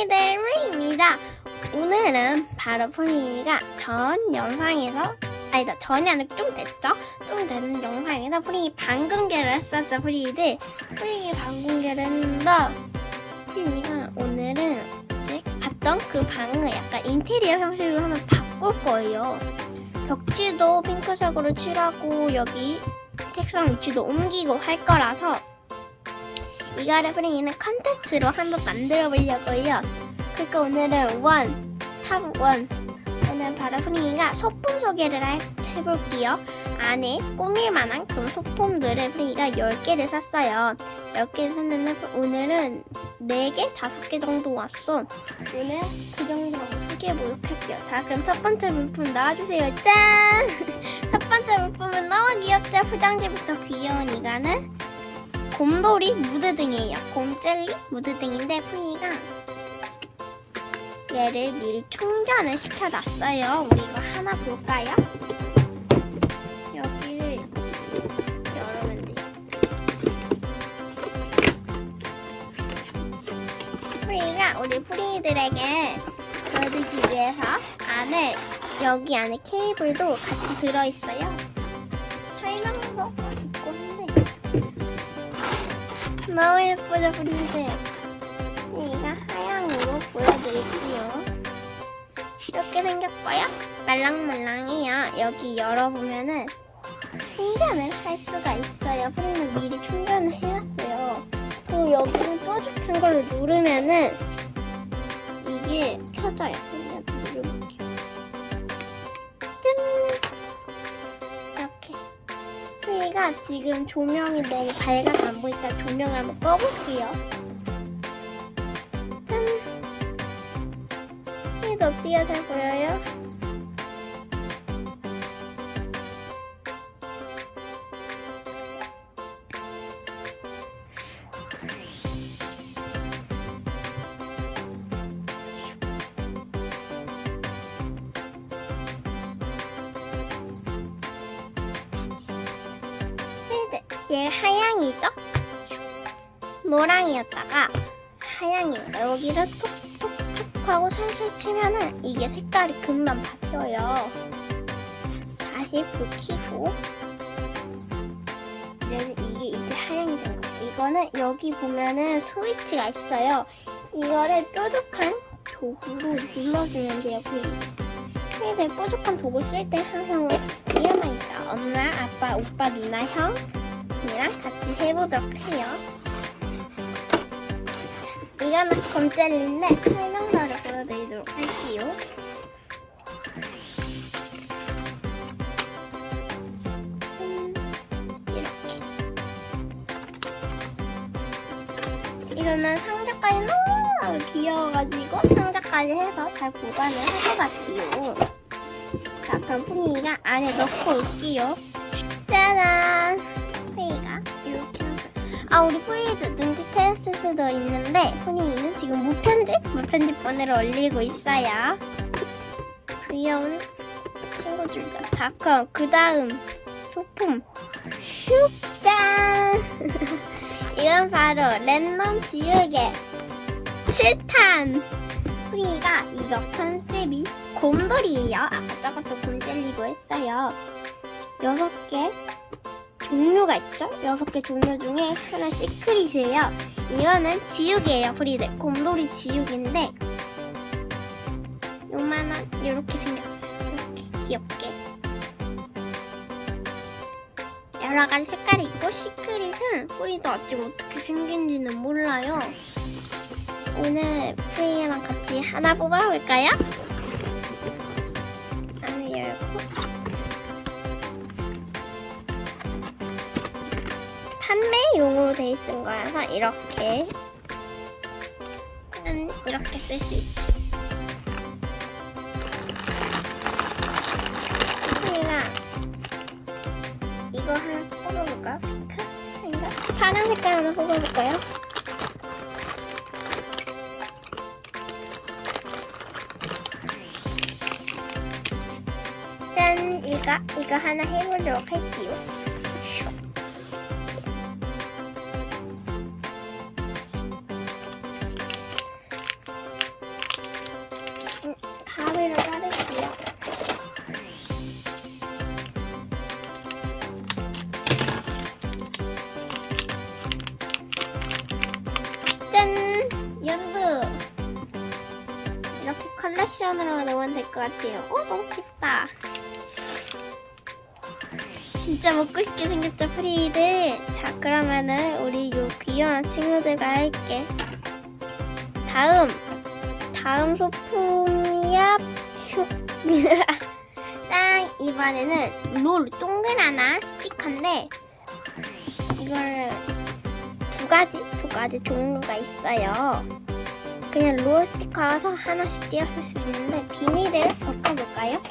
프리들 프리입니다. 오늘은 바로 프리가 전 영상에서 전이 아니라 좀 됐죠? 좀 되는 영상에서 프리 방공개를 했었죠. 프리들 프리 방공개를 했는데 프리가 오늘은 봤던 그 방을 약간 인테리어 형식으로 한번 바꿀 거예요. 벽지도 핑크색으로 칠하고 여기 책상 위치도 옮기고 할 거라서 이거를 프리는 컨텐츠로 한번 만들어 보려고요. 그러니까 오늘은 탑 1 오늘 바로 프리가 소품 소개를 해볼게요. 안에 꾸밀 만한 그런 소품들을 프리가 10개를 샀어요. 10개를 샀는데 오늘은 4개? 5개 정도 왔어. 오늘 그 정도 소개해보도록 할게요. 자, 그럼 첫 번째 물품 나와주세요. 짠! 첫 번째 물품은 너무 귀엽죠? 포장지부터 귀여운 이거는 곰돌이 무드등이에요. 곰젤리 무드등인데 프리가 얘를 미리 충전을 시켜놨어요. 우리 이거 하나 볼까요? 여기를 열으면 돼요. 프리가 우리 프리들에게 보여주기 위해서 여기 안에 케이블도 같이 들어있어요. 설명서 있고 한데 너무 예쁘죠, 프리들? 얘가 하얀으로 보여드릴게요. 이렇게 생겼고요. 말랑말랑해요. 여기 열어보면은 충전을 할 수가 있어요. 프리는 미리 충전을 해놨어요. 그리고 여기는 뾰족한 걸로 누르면은 이게 켜져요. 그냥 누르볼게요. 짠! 이렇게. 프리가 지금 조명이 너무 밝아서 안 보이니까 조명을 한번 꺼볼게요. 어때요? 잘 보여요? 얘 하양이죠? 노랑이었다가 하양이에요. 여기를 톡톡톡 하고 살살 치면은 이게 색깔이 금방 바뀌어요. 다시 불 켜고 이게 이제 하양이 된 거예요. 이거는 여기 보면은 스위치가 있어요. 이거를 뾰족한 도구로 눌러주면 돼요. 프리들 뾰족한 도구 쓸 때 항상 이러면 있죠. 엄마, 아빠, 오빠, 누나, 형이랑 같이 해보도록 해요. 이거는 곰젤리인데 설명서를 보여드리도록 할게요. 이렇게. 이거는 상자까지 너무 귀여워가지고 상자까지 해서 잘 보관을 할 것 같아요. 자, 그럼 프리가 안에 넣고 올게요. 짜잔! 프리가 이렇게 우리 프리도 눈치챘을 수도 있는데 프리는 지금 무편집본을 올리고 있어요. 귀여운 친구들죠. 자, 그럼 그 다음 소품 슉! 짠! 이건 바로 랜덤 지우개 7탄! 프리가 이거 컨셉이 곰돌이에요. 아까 저것도 곰젤리고 했어요. 6개 종류가 있죠? 6개 종류 중에 하나 시크릿이에요. 이거는 지우개예요, 프리들. 곰돌이 지우개인데 요만한 이렇게 생겼어요. 이렇게 귀엽게 여러가지 색깔이 있고 시크릿은 프리도 아직 어떻게 생긴지는 몰라요. 오늘 프리랑 같이 하나 뽑아볼까요? 안을 열고 판매용으로 돼 있는 거라서 이렇게 쓸 수 있어요. 우리가 이거 하나 뽑아볼까요? 핑크인가? 파란 색깔 하나 뽑아볼까요? 짠! 이거 하나 해보도록 할게요. 컬렉션으로 넣으면 될 것 같아요. 너무 귀엽다. 진짜 먹고 싶게 생겼죠, 프리들? 자, 그러면은 우리 요 귀여운 친구들과 할게. 다음 소품이야. 슉. 딱 이번에는 롤 동그라나 스티커인데 이걸 두 가지 종류가 있어요. 그냥 롤 스티커라서 하나씩 띄었을 수 있는데 비닐을 벗겨볼까요?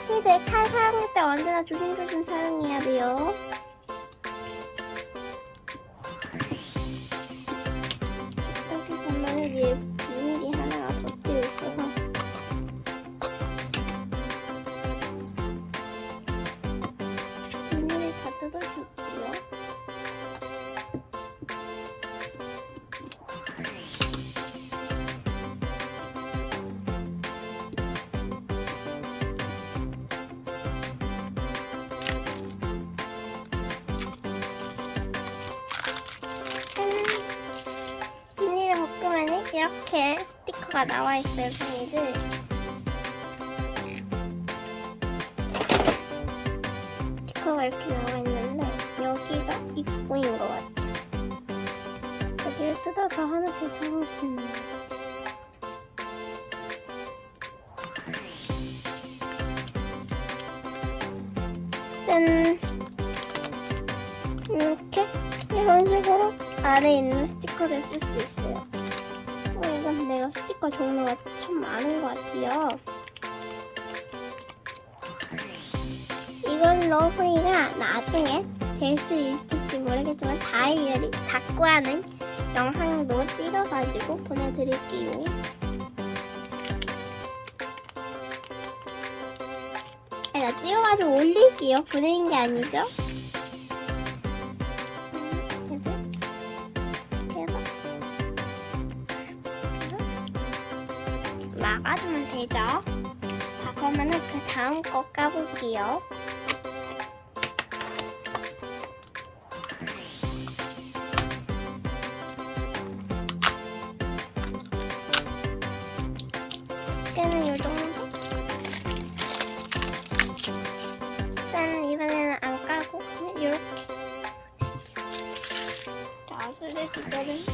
비닐을 칼 사용할 때 언제나 조심조심 사용해야 돼요. 여기 보면 위에 비닐이 하나가 덧대어 있어서 비닐을 다 뜯어줄게요. 비닐을 벗기면 이렇게 스티커가 나와 있어요, 비닐을. 스티커가 이렇게 나와 있는데 여기가 입구인 것 같아요. 여기를 뜯어서 하나씩 사용할 수 있는 것 같아요. 짠! 이렇게 이런 식으로 아래에 있는 스티커를 쓸 수 있어요. 이건 내가 스티커 종류가 참 많은 것 같아요. 이걸로 프리가 나중에 될 수 있을지 모르겠지만 다이어리 닦고 하는 영상도 찍어가지고 보내드릴게요. 제가 찍어가지고 올릴게요. 보내는 게 아니죠? 막아주면 되죠. 자, 그러면은 그 다음 거 까볼게요. 깨는 요 정도? 짠, 이번에는 안 까고 그냥 이렇게. 자, 쓰레기들은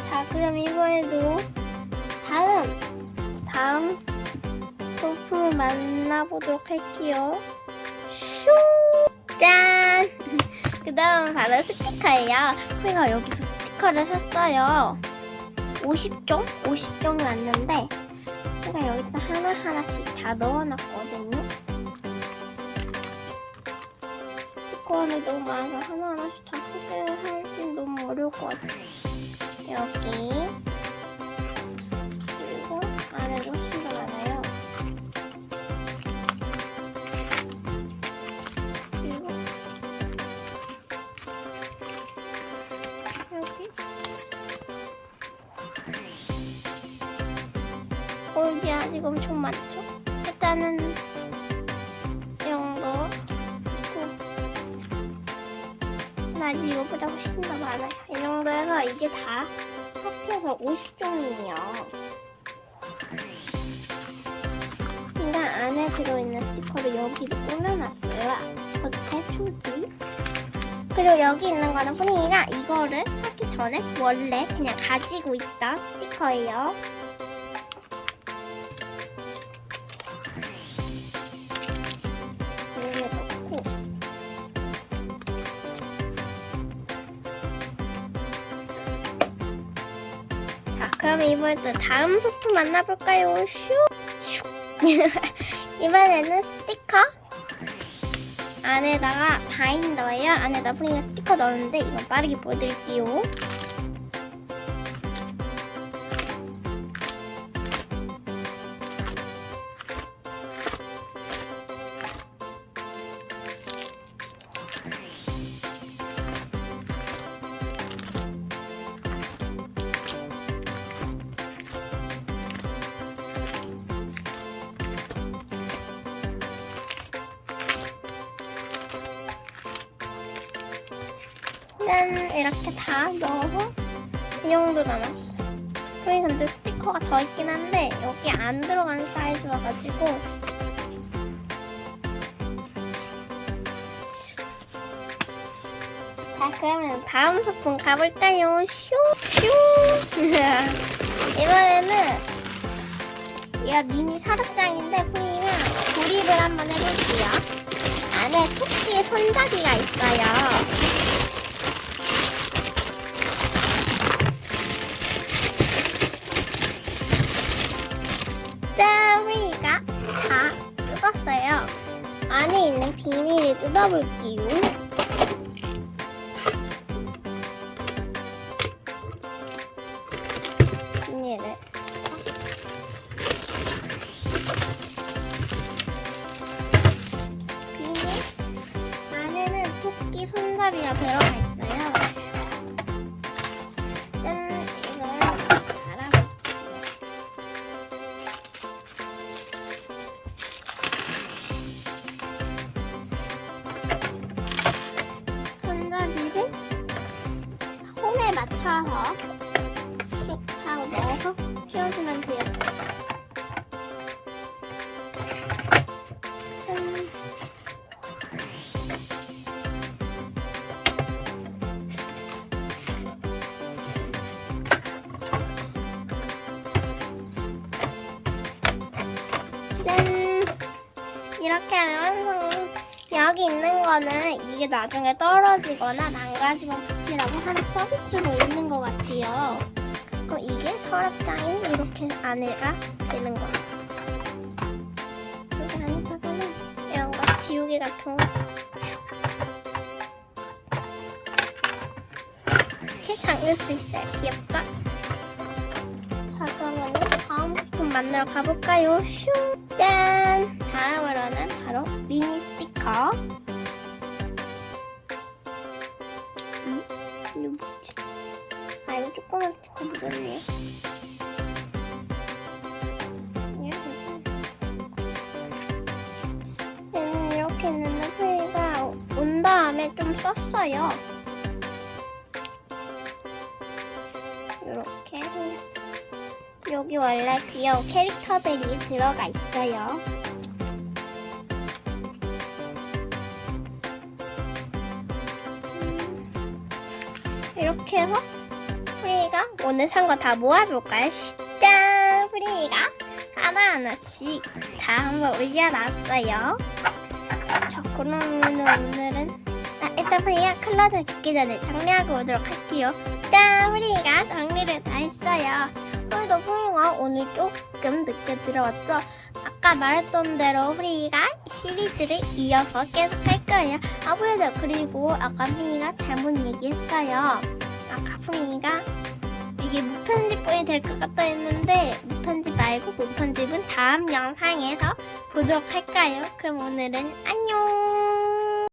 자, 그럼 이번에도 다음 소품을 만나보도록 할게요. 슈! 짠! 그 다음은 바로 스티커예요. 프리가 여기서 스티커를 샀어요. 50종 났는데 제가 여기다 하나하나씩 다 넣어놨거든요. 스티커를 너무 많아서 하나하나씩 다 소개를 하기 너무 어려울 것 같아요. 여기 그리고 아래도 훨씬 더 많아요. 그리고 여기 여기 아직 엄청 많죠? 일단은 이 정도 아직 이거보다 훨씬 더 많아요. 이 정도여서 이게 다 합해서 50종이에요. 그러니까 안에 들어있는 스티커를 여기도 꾸며놨어요. 겉에 표지. 그리고 여기 있는 거는 프리가 이거를 하기 전에 원래 그냥 가지고 있던 스티커예요. 이렇게 넣고 자, 그럼 이번에 또 다음 소품 만나볼까요? 슉! 이번에는 스티커 안에다가 바인더예요. 안에다 프리가 스티커 넣었는데 이건 빠르게 보여드릴게요. 짠! 이렇게 다 넣어서 이 정도 남았어. 프리 근데 스티커가 더 있긴 한데 여기 안 들어가는 사이즈여가지고 자, 그러면 다음 소품 가볼까요? 슝! 이번에는 얘가 미니 서랍장인데 프리가 조립을 한번 해볼게요. 안에 토끼의 손잡이가 있어요. 짠! 프리가 다 뜯었어요. 안에 있는 비닐을 뜯어볼게요. 비닐을 안에는 토끼 손잡이가 들어가 있어요. 짠! 이걸 달아볼게요. 손잡이를 홈에 맞춰서 쑥 하고 넣어서 끼워주면 돼요. 짠! 이렇게 하면 여기 있는 거는 이게 나중에 떨어지거나 망가지면 붙이라고 하는 서비스로 있는 것 같아요. 그럼 이게 서랍장이 이렇게 안에가 되는 거예요. 여기 안에다가는 이런 거 지우개 같은 거 이렇게 담글 수 있어요. 귀엽다. 자, 그러면 다음 부품 만들어 가볼까요? 슝! 짠! 다음으로는 바로 미니 스티커. 이거 뭐지? 아, 이거 조그만 스티커 묻었네요. 이렇게 있는데 프리가 온 다음에 좀 썼어요. 이렇게 여기 원래 귀여운 캐릭터들이 들어가 있어요. 이렇게 해서 프리가 오늘 산 거 다 모아볼까요? 짠! 프리가 하나하나씩 다 한번 올려놨어요. 자, 그러면 오늘은 일단 프리가 클로즈 듣기 전에 정리하고 오도록 할게요. 짠! 프리가 정리를 다 했어요. 오늘도 프리가 오늘 조금 늦게 들어왔죠? 아까 말했던 대로 프리가 시리즈를 이어서 계속 할 거예요. 아무래도 그리고 아까 프리가 잘못 얘기했어요. 아까 프리가 이게 무편집본이 될 것 같다 했는데 무편집 말고 무편집은 다음 영상에서 보도록 할까요? 그럼 오늘은 안녕!